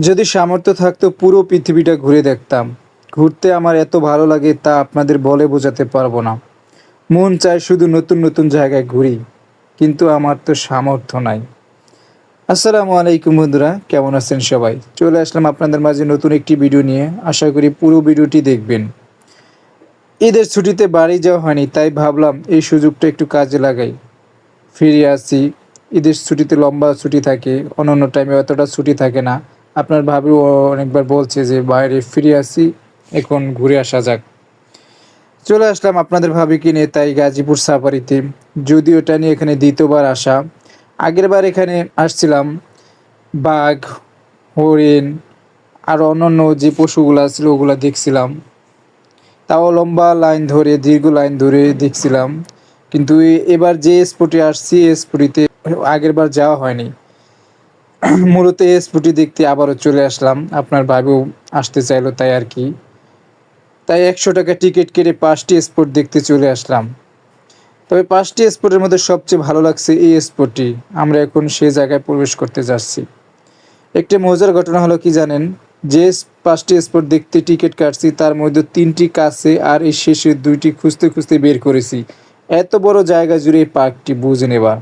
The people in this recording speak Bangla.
যদি সামর্থ্য থাকতো পুরো পৃথিবীটা ঘুরে দেখতাম। ঘুরতে আমার এত ভালো লাগে তা আপনাদের বলে বোঝাতে পারবো না। মন চায় শুধু নতুন নতুন জায়গায় ঘুরি, কিন্তু আমার তো সামর্থ্য নাই। আসসালামু আলাইকুম বন্ধুরা, কেমন আছেন সবাই? চলে আসলাম আপনাদের মাঝে নতুন একটি ভিডিও নিয়ে। আশা করি পুরো ভিডিওটি দেখবেন। ঈদের ছুটিতে বাড়ি যাওয়া হয়নি, তাই ভাবলাম এই সুযোগটা একটু কাজে লাগাই, ফিরে আসি। ঈদের ছুটিতে লম্বা ছুটি থাকে, অন্যান্য টাইমে অতটা ছুটি থাকে না। আপনার ভাবিও অনেকবার বলছে যে বাইরে ফিরে আসি, এখন ঘুরে আসা যাক। চলে আসলাম আপনাদের ভাবিকে নিয়ে তাই গাজীপুর সাফারিতে। যদিও এটা নিয়ে এখানে দ্বিতীয়বার আসা। আগেরবার এখানে আসছিলাম বাঘ, হরিণ আর অন্যান্য যে পশুগুলা ছিল ওগুলা দেখছিলাম। তাও লম্বা লাইন ধরে, দীর্ঘ লাইন ধরে দেখছিলাম। কিন্তু এবার যে স্পটে আসছি এই স্পটিতে আগেরবার যাওয়া হয়নি। মূলত এই স্পটটি দেখতে আবারও চলে আসলাম। আপনার ভাইও আসতে চাইলো তাই আর কি। তাই ১০০ টাকা টিকিট কেটে ৫টি স্পট দেখতে চলে আসলাম। তবে ৫টি স্পটের মধ্যে সবচেয়ে ভালো লাগছে এই স্পটটি। আমরা এখন সেই জায়গায় প্রবেশ করতে যাচ্ছি। একটি মজার ঘটনা হলো কি জানেন? যে ৫টি স্পট দেখতে টিকিট কাটছি তার মধ্যে ৩টি কাছে আর এই শেষের ২টি খুঁজতে খুঁজতে বের করেছি। এত বড় জায়গা জুড়ে এই পার্কটি বুঝে নেবার।